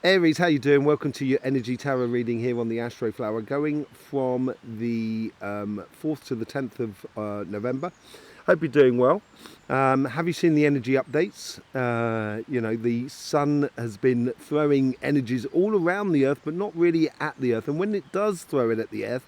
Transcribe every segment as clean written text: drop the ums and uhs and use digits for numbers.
Aries, how you doing? Welcome to your energy tarot reading here on the Astroflower, going from the 4th to the 10th of November. Hope you're doing well. Have you seen the energy updates? The sun has been throwing energies all around the Earth, but not really at the Earth. And when it does throw it at the Earth,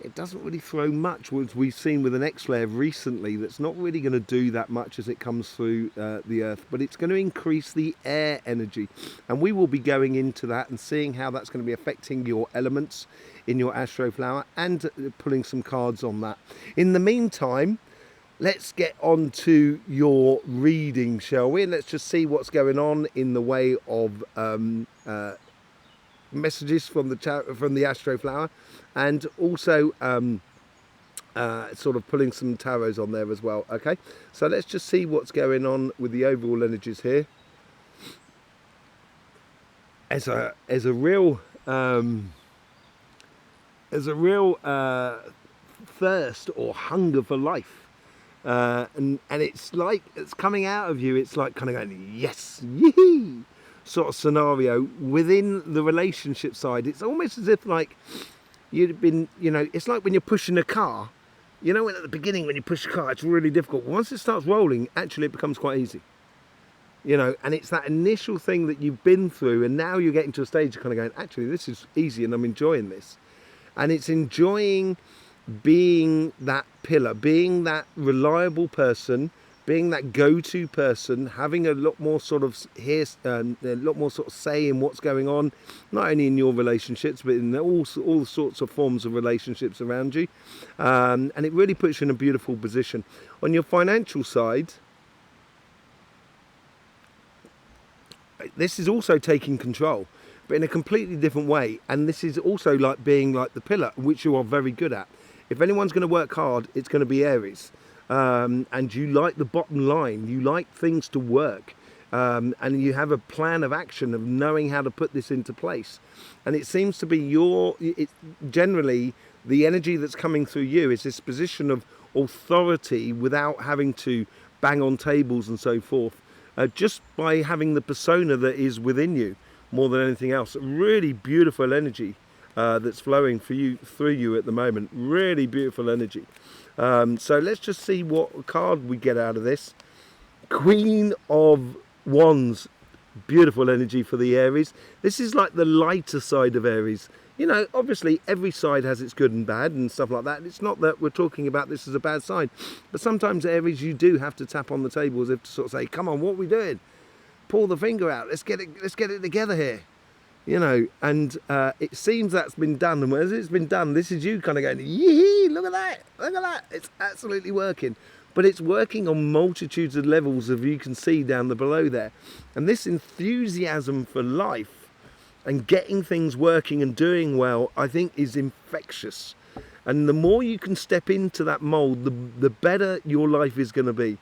it doesn't really throw much, which we've seen with an X-flare recently. That's not really going to do that much as it comes through the Earth, but it's going to increase the air energy, and we will be going into that and seeing how that's going to be affecting your elements in your Astroflower and pulling some cards on that. In the meantime, let's get on to your reading, shall we? Let's just see what's going on in the way of messages from the Astroflower, and also sort of pulling some tarots on there as well. Okay, so let's just see what's going on with the overall energies here. As a real thirst or hunger for life, and it's like it's coming out of you. It's like kind of going, yes, yee, sort of scenario within the relationship side. It's almost as if like you'd been, it's like when you're pushing a car, when at the beginning when you push a car, it's really difficult. Once it starts rolling, actually it becomes quite easy, and it's that initial thing that you've been through, and now you're getting to a stage of kind of going, actually this is easy and I'm enjoying this. And it's enjoying being that pillar, being that reliable person, being that go-to person, having a lot more sort of say in what's going on, not only in your relationships but in all sorts of forms of relationships around you, and it really puts you in a beautiful position. On your financial side, this is also taking control, but in a completely different way, and this is also like being like the pillar, which you are very good at. If anyone's going to work hard, it's going to be Aries. And you like the bottom line, you like things to work, and you have a plan of action of knowing how to put this into place. And it seems to be generally the energy that's coming through you is this position of authority without having to bang on tables and so forth, just by having the persona that is within you more than anything else. Really beautiful energy that's flowing through you at the moment. Really beautiful energy. So let's just see what card we get out of this. Queen of Wands, beautiful energy for the Aries. This is like the lighter side of Aries. Obviously every side has its good and bad and stuff like that. It's not that we're talking about this as a bad side, but sometimes Aries, you do have to tap on the table as if to sort of say, come on, what are we doing? Pull the finger out. Let's get it together here. And it seems that's been done, and as it's been done, this is you kind of going, yee, look at that, it's absolutely working. But it's working on multitudes of levels, of you can see down the below there, and this enthusiasm for life and getting things working and doing well, I think is infectious. And the more you can step into that mold, the better your life is going to be,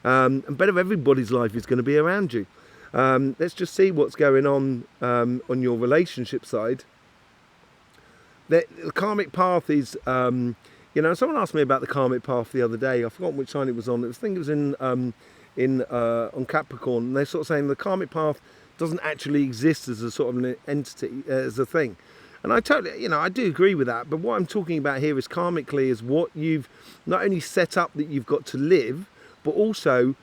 and better everybody's life is going to be around you. Let's just see what's going on your relationship side. The karmic path is, someone asked me about the karmic path the other day. I forgot which sign it was on. I think it was on Capricorn. And they're sort of saying the karmic path doesn't actually exist as a sort of an entity, as a thing. And I totally, I do agree with that. But what I'm talking about here is karmically is what you've not only set up that you've got to live, but also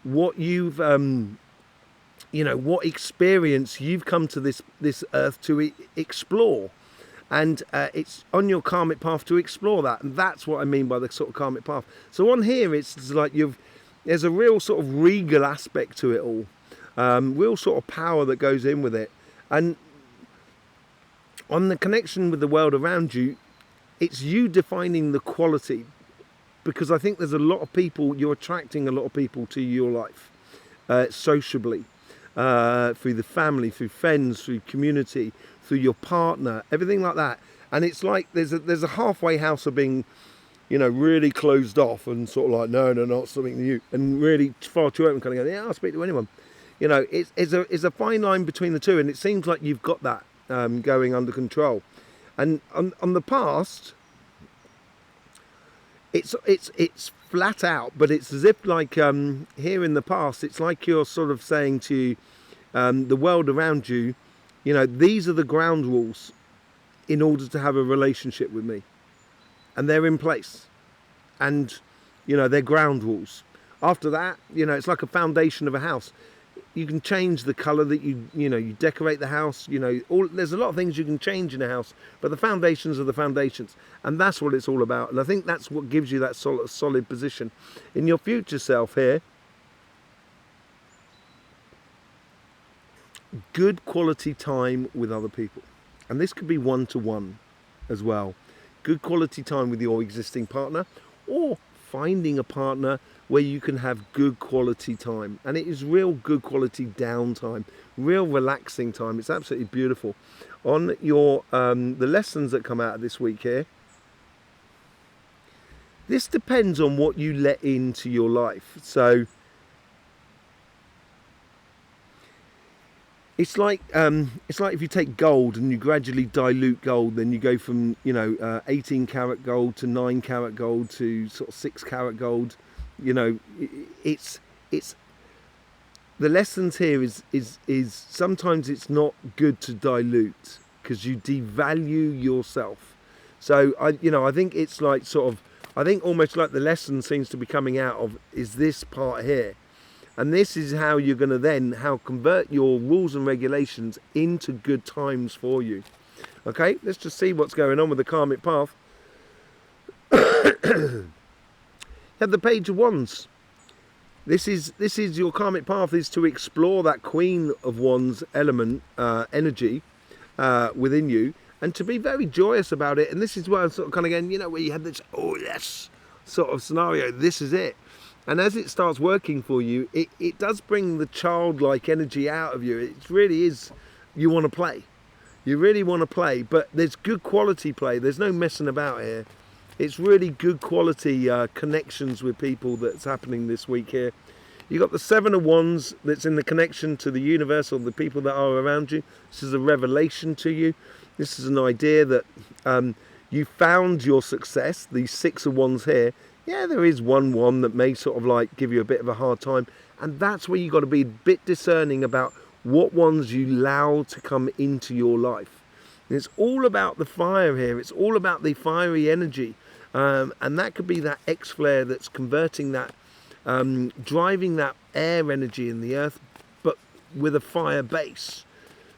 what you've what experience you've come to this earth to explore, and it's on your karmic path to explore that, and that's what I mean by the sort of karmic path. So on here, it's like there's a real sort of regal aspect to it all, real sort of power that goes in with it, and on the connection with the world around you, it's you defining the quality, because I think there's a lot of people, you're attracting a lot of people to your life, sociably. Through the family, through friends, through community, through your partner, everything like that. And it's like there's a halfway house of being, really closed off and sort of like, no, not something new, and really far too open, kind of going, yeah, I'll speak to anyone. It's a fine line between the two, and it seems like you've got that going under control. And on the past, it's flat out, but it's as if like here in the past, it's like you're sort of saying to the world around you, you know, these are the ground rules in order to have a relationship with me. And they're in place. And, you know, they're ground rules. After that, you know, it's like a foundation of a house. You can change the colour that you decorate the house. You know, there's a lot of things you can change in a house, but the foundations are the foundations, and that's what it's all about. And I think that's what gives you that solid position in your future self here. Good quality time with other people, and this could be one-to-one as well. Good quality time with your existing partner, or finding a partner where you can have good quality time, and it is real good quality downtime, real relaxing time. It's absolutely beautiful. On your the lessons that come out of this week here, this depends on what you let into your life. So it's like if you take gold and you gradually dilute gold, then you go from 18 karat gold to 9 karat gold to sort of 6 karat gold. You know, it's the lessons here is sometimes it's not good to dilute because you devalue yourself. So I think it's like I think almost like the lesson seems to be coming out of is this part here. And this is how you're going to convert your rules and regulations into good times for you. Okay, let's just see what's going on with the karmic path. You have the Page of Wands. This is your karmic path, is to explore that Queen of Wands element, energy within you, and to be very joyous about it. And this is where I'm sort of kind of going, where you had this, oh yes, sort of scenario. This is it. And as it starts working for you, it does bring the childlike energy out of you. It really is, you want to play. You really want to play, but there's good quality play. There's no messing about here. It's really good quality connections with people that's happening this week here. You've got the Seven of Wands that's in the connection to the universe or the people that are around you. This is a revelation to you. This is an idea that you found your success. The Six of Wands here. Yeah, there is one that may sort of like give you a bit of a hard time. And that's where you've got to be a bit discerning about what ones you allow to come into your life. And it's all about the fire here. It's all about the fiery energy. And that could be that X flare that's converting that, driving that air energy in the earth, but with a fire base.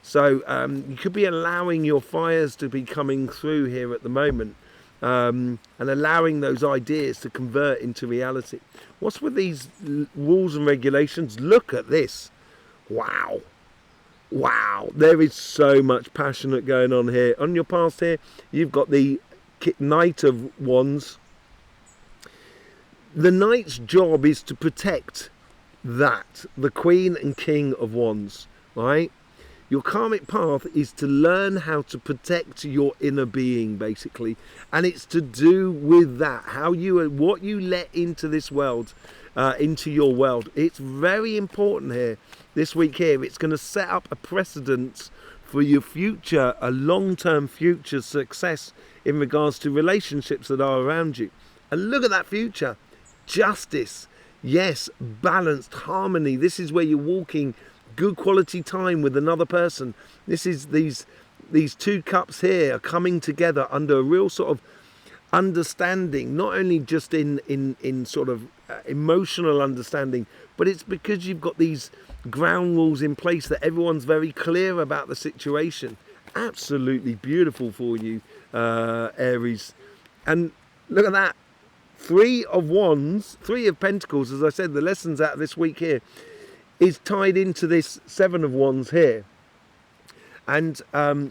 So you could be allowing your fires to be coming through here at the moment, and allowing those ideas to convert into reality. What's with these rules and regulations? Look at this. Wow. Wow. There is so much passionate going on here. On your past here, you've got the Knight of Wands. The Knight's job is to protect that, the Queen and King of Wands, right? Your karmic path is to learn how to protect your inner being, basically, and it's to do with that, what you let into this world, into your world. It's very important here this week here. It's going to set up a precedent for your future, a long-term future success in regards to relationships that are around you. And look at that future. Justice, yes, balanced, harmony. This is where you're walking good quality time with another person. This is these two cups here are coming together under a real sort of understanding, not only just in sort of emotional understanding, but it's because you've got these ground rules in place that everyone's very clear about the situation. Absolutely beautiful for you, Aries. And look at that. Three of Wands, Three of Pentacles, as I said, the lessons out of this week here is tied into this Seven of Wands here. And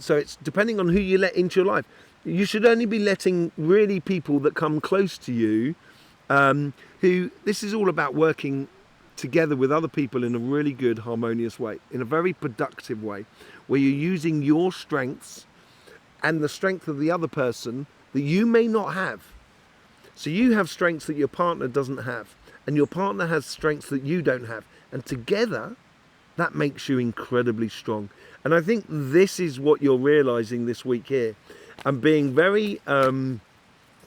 so it's depending on who you let into your life. You should only be letting really people that come close to you, who, this is all about working together with other people in a really good, harmonious way, in a very productive way, where you're using your strengths and the strength of the other person that you may not have. So you have strengths that your partner doesn't have, and your partner has strengths that you don't have. And together, that makes you incredibly strong. And I think this is what you're realizing this week here, and being very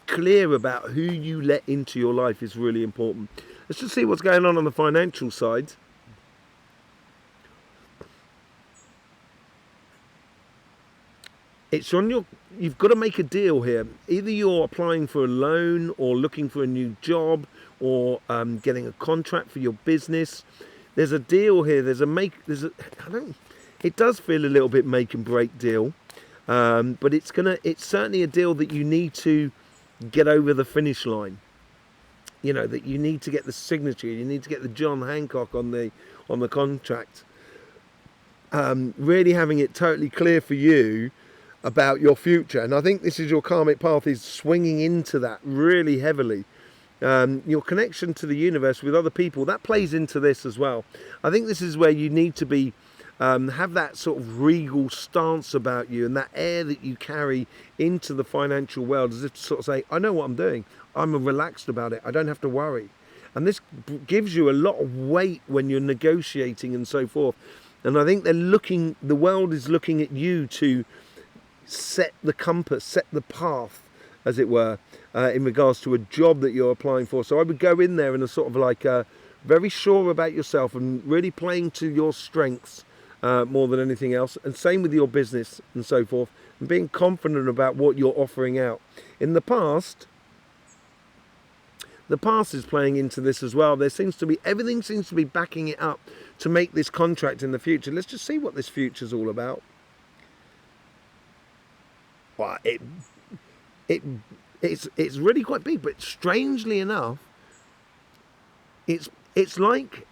clear about who you let into your life is really important. Let's just see what's going on the financial side. it's on your, you've got to make a deal here. Either you're applying for a loan or looking for a new job or getting a contract for your business. There's a deal here. It does feel a little bit make and break deal, but it's certainly a deal that you need to get over the finish line. You know, that you need to get the signature, you need to get the John Hancock on the contract. Really having it totally clear for you about your future. And I think this is your karmic path is swinging into that really heavily. Your connection to the universe with other people, that plays into this as well. I think this is where you need to be, have that sort of regal stance about you and that air that you carry into the financial world, as if to sort of say, I know what I'm doing. I'm relaxed about it. I don't have to worry. And this gives you a lot of weight when you're negotiating and so forth. And I think the world is looking at you to set the compass, set the path, as it were, in regards to a job that you're applying for. So I would go in there in a sort of like very sure about yourself and really playing to your strengths more than anything else. And same with your business and so forth, and being confident about what you're offering out. In the past is playing into this as well. Everything seems to be backing it up to make this contract in the future. Let's just see what this future's all about. Well, it's really quite big, but strangely enough, it's like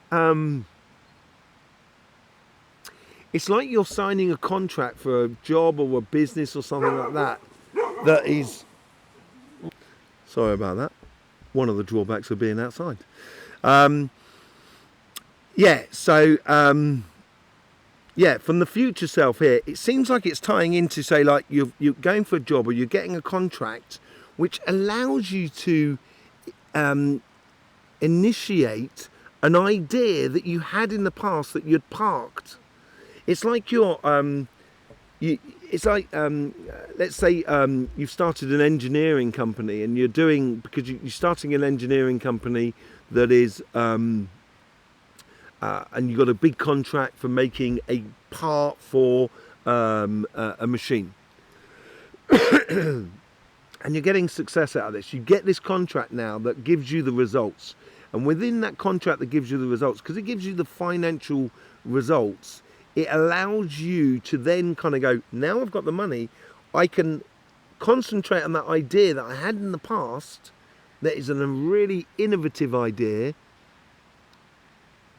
you're signing a contract for a job or a business or something like that. That is, sorry about that. One of the drawbacks of being outside. From the future self here, it seems like it's tying into, say, like you're going for a job or you're getting a contract which allows you to initiate an idea that you had in the past that you'd parked. It's like let's say you've started an engineering company and you're starting an engineering company that is and you've got a big contract for making a part for a machine. And you're getting success out of this. You get this contract now that gives you the results. And within that contract that gives you the results, because it gives you the financial results, it allows you to then kind of go, now I've got the money, I can concentrate on that idea that I had in the past that is a really innovative idea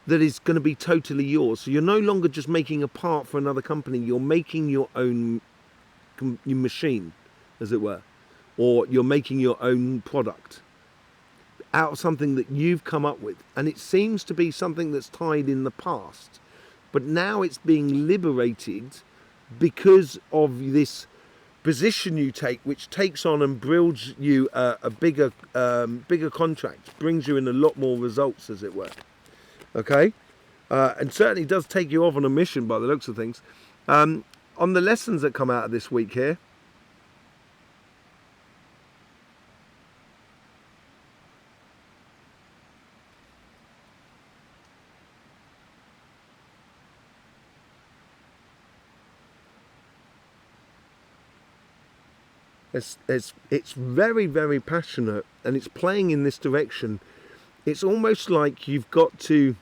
that is going to be totally yours. So you're no longer just making a part for another company, you're making your own machine, as it were, or you're making your own product out of something that you've come up with. And it seems to be something that's tied in the past, but now it's being liberated because of this position you take, which takes on and builds you a bigger contract, brings you in a lot more results, as it were. Okay, and certainly does take you off on a mission by the looks of things. On the lessons that come out of this week here, it's very, very passionate, and it's playing in this direction. It's almost like you've got to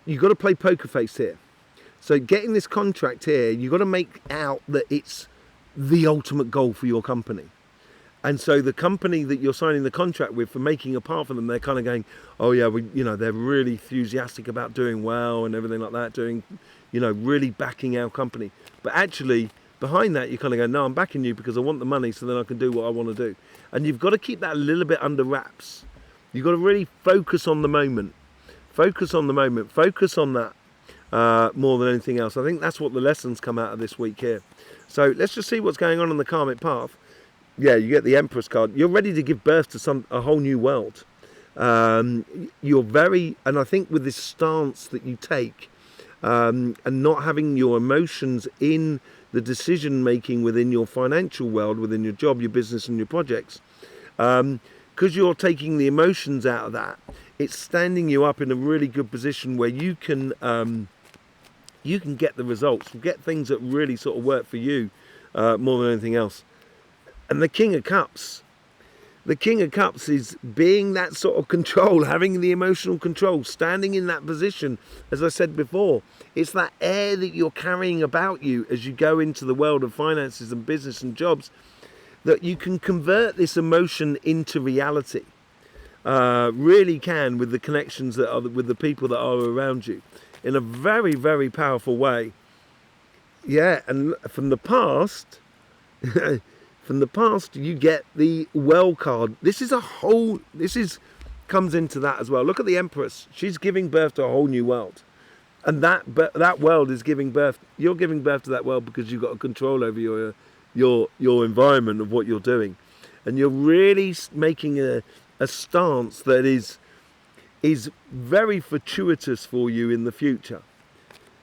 you've got to play poker face here. So getting this contract here, you've got to make out that it's the ultimate goal for your company. And so the company that you're signing the contract with for making a part for them, they're kind of going, oh yeah, they're really enthusiastic about doing well and everything like that, really backing our company. But actually, behind that, you kind of go, no, I'm backing you because I want the money so then I can do what I want to do. And you've got to keep that a little bit under wraps. You've got to really focus on the moment. Focus on the moment. Focus on that more than anything else. I think that's what the lessons come out of this week here. So let's just see what's going on the karmic path. Yeah, you get the Empress card. You're ready to give birth to a whole new world. And I think with this stance that you take, and not having your emotions in the decision making within your financial world, within your job, your business and your projects, because you're taking the emotions out of that, it's standing you up in a really good position where you can you can get the results, get things that really sort of work for you more than anything else. And the King of Cups. The King of Cups is being that sort of control, having the emotional control, standing in that position. As I said before, it's that air that you're carrying about you as you go into the world of finances and business and jobs, that you can convert this emotion into reality. Really can, with the connections that are with the people that are around you, in a very, very powerful way. Yeah, and from the past... From the past, you get the well card. This comes into that as well. Look at the Empress. She's giving birth to a whole new world. And that world is giving birth. You're giving birth to that world because you've got a control over your environment of what you're doing. And you're really making a stance that is very fortuitous for you in the future.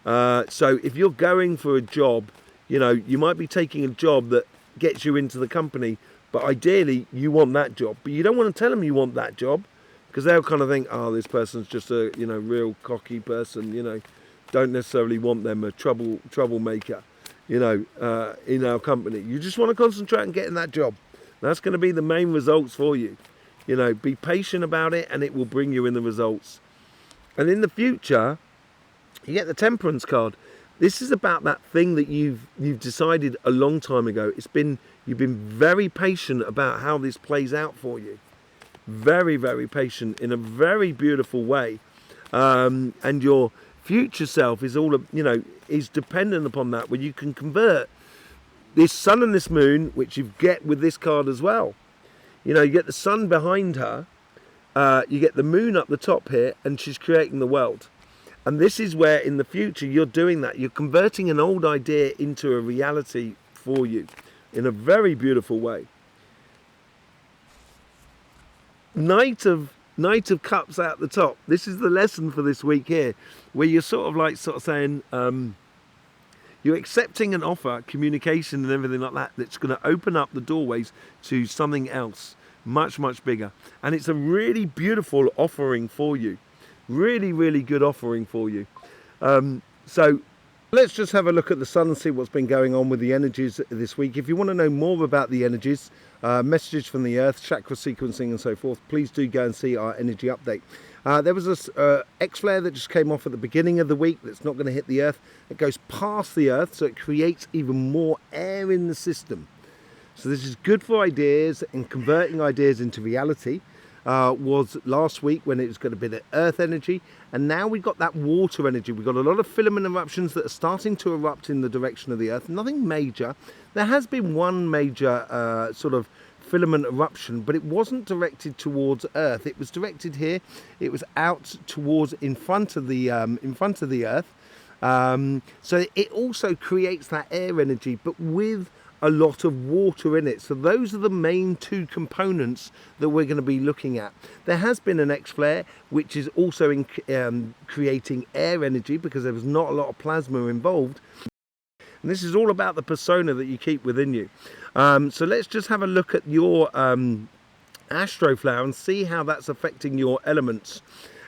So if you're going for a job, you might be taking a job that gets you into the company, but ideally you want that job, but you don't want to tell them you want that job, because they'll kind of think, oh, this person's just a real cocky person, don't necessarily want them a troublemaker, in our company. You just want to concentrate on getting that job. That's going to be the main results for you. Be patient about it, and it will bring you in the results. And in the future, you get the Temperance card. This is about that thing that you've decided a long time ago. You've been very patient about how this plays out for you. Very, very patient in a very beautiful way. And your future self is is dependent upon that, where you can convert this sun and this moon, which you get with this card as well. You get the sun behind her, you get the moon up the top here, and she's creating the world. And this is where in the future you're doing that. You're converting an old idea into a reality for you in a very beautiful way. Knight of Cups out the top. This is the lesson for this week here, where you're sort of saying, you're accepting an offer, communication and everything like that, that's going to open up the doorways to something else much, much bigger. And it's a really beautiful offering for you. Really, really good offering for you. So let's just have a look at the sun and see what's been going on with the energies this week. If you want to know more about the energies, messages from the earth, chakra sequencing and so forth, please do go and see our energy update. There was this X-flare that just came off at the beginning of the week that's not going to hit the earth. It goes past the earth, so it creates even more air in the system. So this is good for ideas and converting ideas into reality. Was last week when it was going to be the earth energy, and now we've got that water energy. We've got a lot of filament eruptions that are starting to erupt in the direction of the earth. Nothing major. There has been one major sort of filament eruption, but it wasn't directed towards earth. It was directed here. It was out towards in front of the earth. So it also creates that air energy, but with a lot of water in it. So those are the main two components that we're going to be looking at. There has been an X-flare, which is also creating air energy, because there was not a lot of plasma involved. And this is all about the persona that you keep within you. So let's just have a look at your Astroflower and see how that's affecting your elements.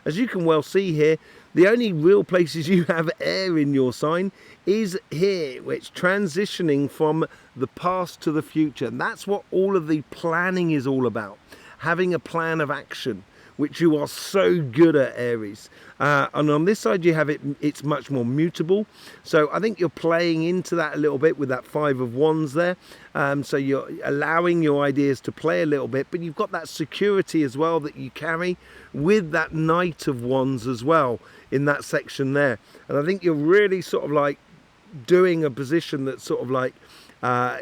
As you can well see here, the only real places you have air in your sign is here, which transitioning from the past to the future. And that's what all of the planning is all about. Having a plan of action, which you are so good at, Aries. And on this side you have it's much more mutable. So I think you're playing into that a little bit with that 5 of Wands there. So you're allowing your ideas to play a little bit, but you've got that security as well that you carry with that Knight of Wands as well in that section there. And I think you're really sort of like doing a position that sort of like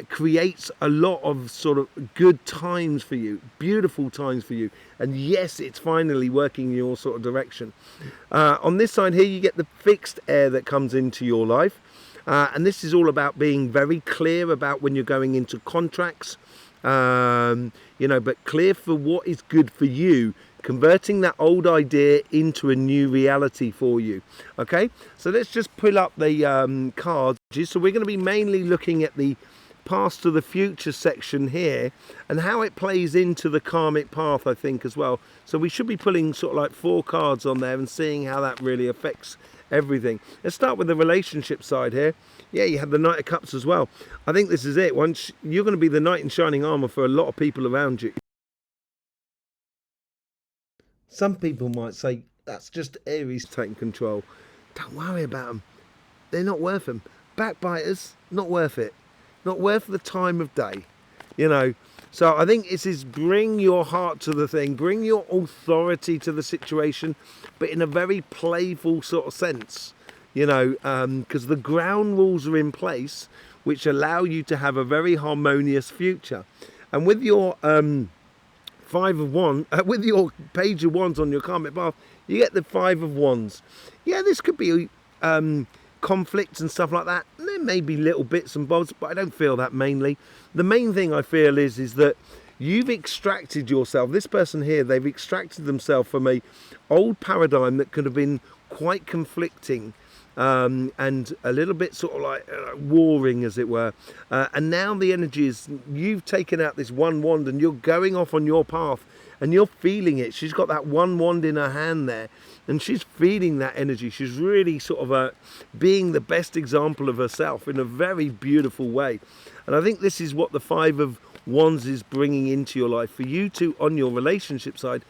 creates a lot of sort of good times for you, beautiful times for you. And yes, it's finally working in your sort of direction. On this side here, you get the fixed air that comes into your life. And this is all about being very clear about when you're going into contracts, but clear for what is good for you, converting that old idea into a new reality for you. Okay, so let's just pull up the cards. So we're going to be mainly looking at the past to the future section here and how it plays into the karmic path, I think, as well. So we should be pulling sort of like 4 cards on there and seeing how that really affects everything. Let's start with the relationship side here. Yeah, you have the Knight of Cups as well. I think this is it. Once you're going to be the knight in shining armor for a lot of people around you. Some people might say that's just Aries taking control. Don't worry about them. They're not worth them. Backbiters, not worth it. Not worth the time of day. You know. So I think this is bring your heart to the thing, bring your authority to the situation, but in a very playful sort of sense. You know, because the ground rules are in place, which allow you to have a very harmonious future. And with your Five of Wands, with your Page of Wands on your karmic path, you get the Five of Wands. Yeah, this could be conflicts and stuff like that. There may be little bits and bobs, but I don't feel that mainly. The main thing I feel is that you've extracted yourself. This person here, they've extracted themselves from a old paradigm that could have been quite conflicting. And a little bit sort of like warring, as it were, and now the energy is you've taken out this one wand and you're going off on your path and you're feeling it. She's got that one wand in her hand there and she's feeling that energy. She's really sort of being the best example of herself in a very beautiful way. And I think this is what the Five of Wands is bringing into your life for you to, on your relationship side,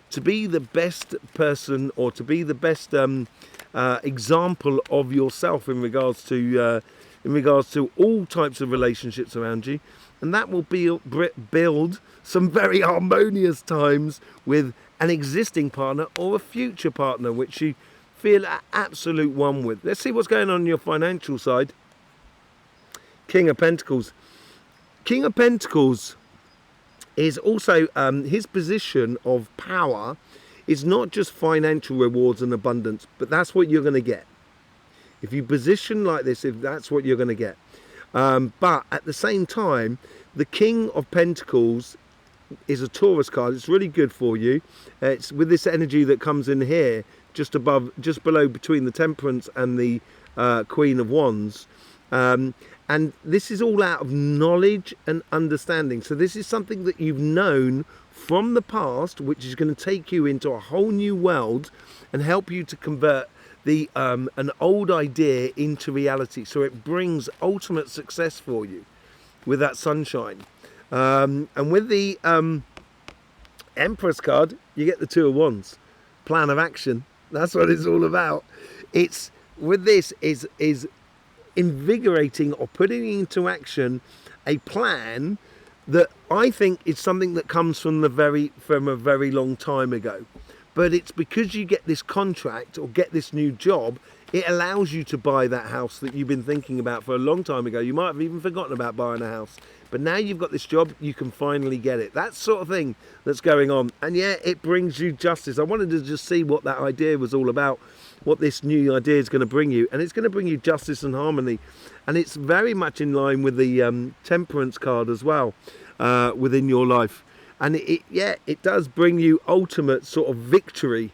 to be the best person or to be the best example of yourself in regards to all types of relationships around you, and that will build some very harmonious times with an existing partner or a future partner which you feel at absolute one with. Let's see what's going on your financial side. King of Pentacles. King of Pentacles is also his position of power is not just financial rewards and abundance, but that's what you're going to get. If you position like this, if that's what you're going to get. But at the same time, the King of Pentacles is a Taurus card. It's really good for you. It's with this energy that comes in here, just below between the Temperance and the Queen of Wands. And this is all out of knowledge and understanding. So this is something that you've known from the past, which is going to take you into a whole new world and help you to convert an old idea into reality. So it brings ultimate success for you with that sunshine. And with the Empress card, you get the Two of Wands. Plan of action. That's what it's all about. It's with this is invigorating or putting into action a plan that I think is something that comes from a very long time ago. But it's because you get this contract or get this new job, it allows you to buy that house that you've been thinking about for a long time ago. You might have even forgotten about buying a house, but now you've got this job, you can finally get it. That sort of thing that's going on. And yeah, it brings you justice. I wanted to just see what that idea was all about, what this new idea is going to bring you. And it's going to bring you justice and harmony. And it's very much in line with the Temperance card as well, within your life. And it does bring you ultimate sort of victory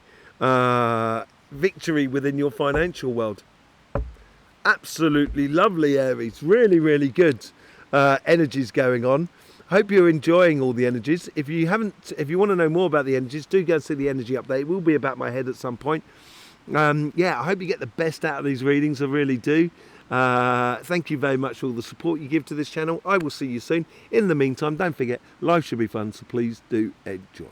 within your financial world. Absolutely lovely, Aries. Really, really good energies going on. Hope you're enjoying all the energies. If you want to know more about the energies, do go and see the energy update. It will be about my head at some point. Yeah, I hope you get the best out of these readings. I really do. Thank you very much for all the support you give to this channel. I will see you soon. In the meantime, don't forget, life should be fun, so please do enjoy.